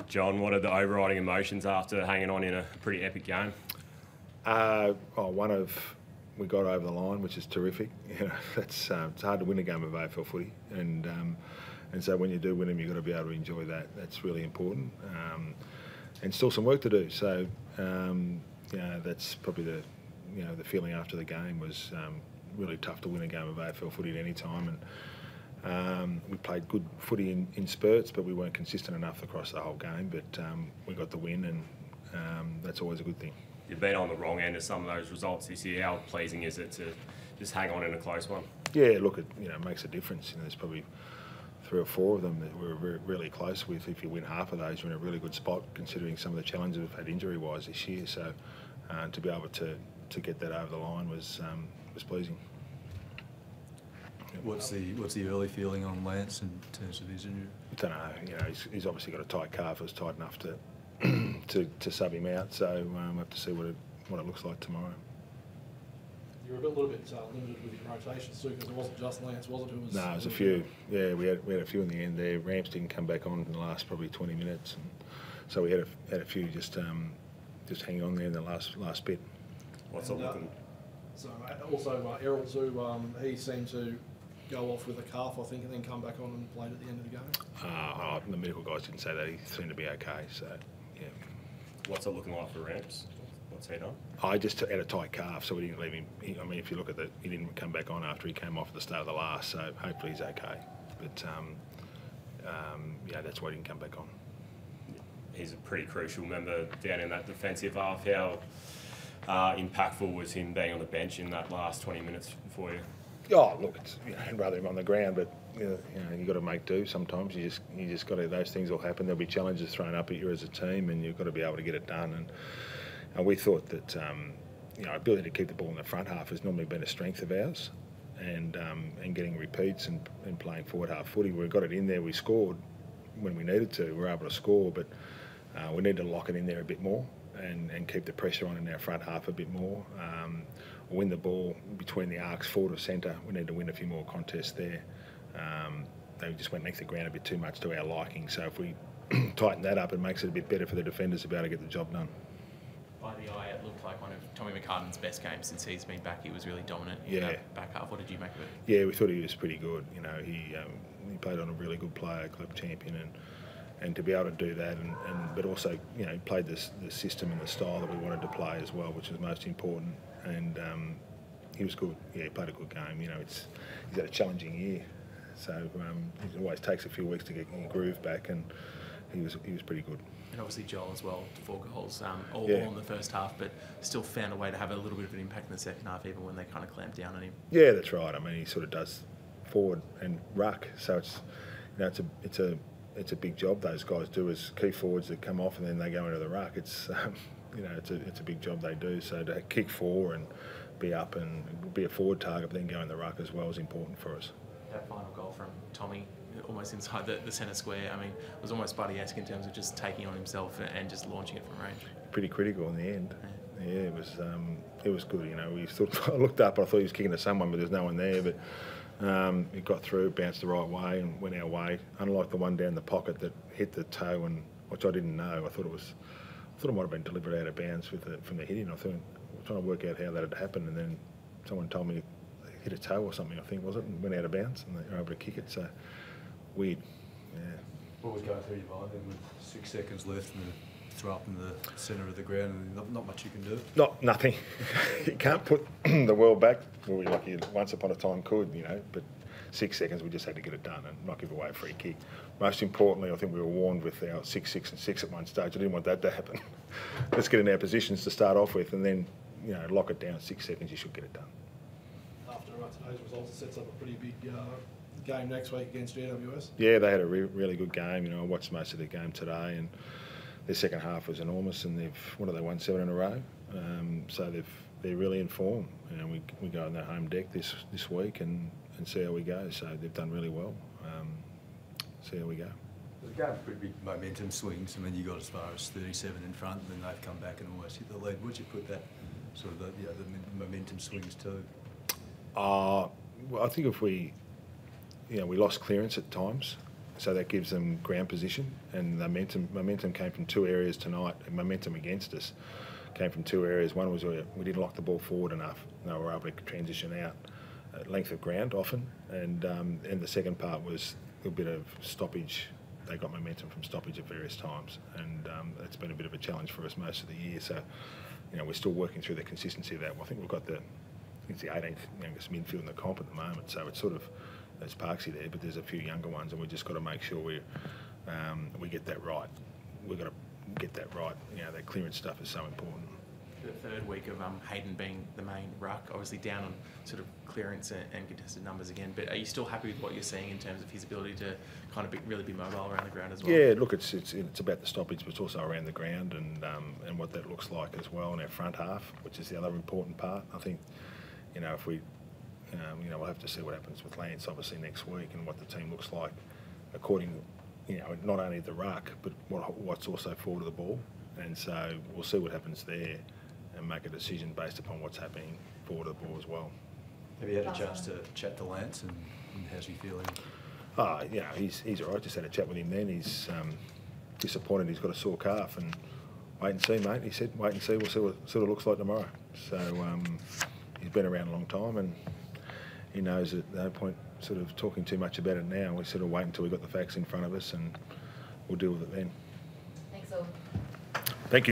John, what are the overriding emotions after hanging on in a pretty epic game? We got over the line, which is terrific. It's hard to win a game of AFL footy, and so when you do win them, you've got to be able to enjoy that. That's really important, and still some work to do. So that's probably the feeling after the game was really tough to win a game of AFL footy at any time, and we played good footy in spurts, but we weren't consistent enough across the whole game. But we got the win, and that's always a good thing. You've been on the wrong end of some of those results this year. How pleasing is it to just hang on in a close one? Yeah, look, it makes a difference. There's probably 3 or 4 of them that we're really close with. If you win half of those, you're in a really good spot, considering some of the challenges we've had injury-wise this year. So to be able to get that over the line was pleasing. What's the early feeling on Lance in terms of his injury? I don't know. He's obviously got a tight calf. It was tight enough to to sub him out. So we'll have to see what it looks like tomorrow. You were a little bit limited with your rotations too, because it wasn't just Lance, was it? No, it was a few. Yeah, we had a few in the end there. Ramps didn't come back on in the last probably 20 minutes, and so we had a few just hanging on there in the last bit. What's it looking? So also Errol too. He seemed to go off with a calf, I think, and then come back on and played at the end of the game. The medical guys didn't say that. He seemed to be okay. So yeah. What's it looking like for Ramps? What's he done? I just had a tight calf, so we didn't leave him. If you look at he didn't come back on after he came off at the start of the last, so hopefully he's okay. But that's why he didn't come back on. He's a pretty crucial member down in that defensive half. How impactful was him being on the bench in that last 20 minutes for you? Oh, look, I'd rather him on the ground, but you got to make do. Sometimes you just got to. Those things will happen. There'll be challenges thrown up at you as a team, and you've got to be able to get it done. And we thought that ability to keep the ball in the front half has normally been a strength of ours, and getting repeats and playing forward half footy. We got it in there. We scored when we needed to. We were able to score, but we need to lock it in there a bit more and keep the pressure on in our front half a bit more. Win the ball between the arcs, forward or centre. We need to win a few more contests there. They just went next to the ground a bit too much to our liking. So if we tighten that up, it makes it a bit better for the defenders to be able to get the job done. By the eye, it looked like one of Tommy McCartan's best games since he's been back. He was really dominant in that back half. What did you make of it? Yeah, we thought he was pretty good. He played on a really good player, club champion, and to be able to do that, but also played the system and the style that we wanted to play as well, which was most important. And he was good. Yeah, he played a good game. He's had a challenging year, so it always takes a few weeks to get your groove back, and he was pretty good. And obviously Joel as well, 4 goals, all in the first half, but still found a way to have a little bit of an impact in the second half, even when they kind of clamped down on him. Yeah, that's right. He sort of does forward and ruck, so it's a big job those guys do as key forwards that come off and then they go into the ruck. It's it's a big job they do. So to kick 4 and be up and be a forward target, but then go in the ruck as well is important for us. That final goal from Tommy, almost inside the centre square, it was almost Buddy-esque in terms of just taking on himself and just launching it from range. Pretty critical in the end. Yeah, it was good. I looked up, I thought he was kicking to someone, but there's no one there. But it got through, bounced the right way, and went our way. Unlike the one down the pocket that hit the toe, and which I didn't know. I thought it might have been delivered out of bounds from the hitting. I was trying to work out how that had happened, and then someone told me it hit a toe or something, I think, was it, and went out of bounds, and they were able to kick it. So weird. Yeah. What was going through your mind then with 6 seconds left and throw up in the centre of the ground, and not much you can do? Nothing. You can't put the world back. Well, like you once upon a time could, but 6 seconds, we just had to get it done and not give away a free kick. Most importantly, I think we were warned with our 6, 6 and 6 at one stage. I didn't want that to happen. Let's get in our positions to start off with, and then lock it down. 6 seconds, you should get it done. After today's results, it sets up a pretty big game next week against GWS. Yeah, they had a really good game. I watched most of the game today, and their second half was enormous, and they won 7 in a row. So they're really in form. We go on their home deck this week and see how we go. So they've done really well. See how we go. The game's pretty big momentum swings. You got as far as 37 in front, and then they've come back and almost hit the lead. Would you put that sort of the momentum swings to? Well, I think if we lost clearance at times, so that gives them ground position and momentum. Momentum came from two areas tonight, and momentum against us came from two areas. One was we didn't lock the ball forward enough. They were able to transition out at length of ground often, and the second part was a bit of stoppage. They got momentum from stoppage at various times, and it's been a bit of a challenge for us most of the year. So, we're still working through the consistency of that. Well, I think we've got it's the 18th youngest midfield in the comp at the moment, so it's sort of, there's Parksy there, but there's a few younger ones, and we've just got to make sure we get that right. We've got to get that right. That clearance stuff is so important. The third week of Hayden being the main ruck, obviously down on sort of clearance and contested numbers again, but are you still happy with what you're seeing in terms of his ability to kind of really be mobile around the ground as well? Yeah, look, it's about the stoppage, but it's also around the ground and what that looks like as well in our front half, which is the other important part. I think, if we, we'll have to see what happens with Lance obviously next week and what the team looks like according, not only the ruck, but what's also forward of the ball. And so we'll see what happens there and make a decision based upon what's happening forward of the ball as well. Have you had a chance to chat to Lance and how's he feeling? He's all right. Just had a chat with him then. He's disappointed he's got a sore calf, and wait and see, mate. He said, wait and see. We'll see what it sort of looks like tomorrow. So he's been around a long time, and he knows that no point sort of talking too much about it now. We sort of wait until we've got the facts in front of us, and we'll deal with it then. Thanks all.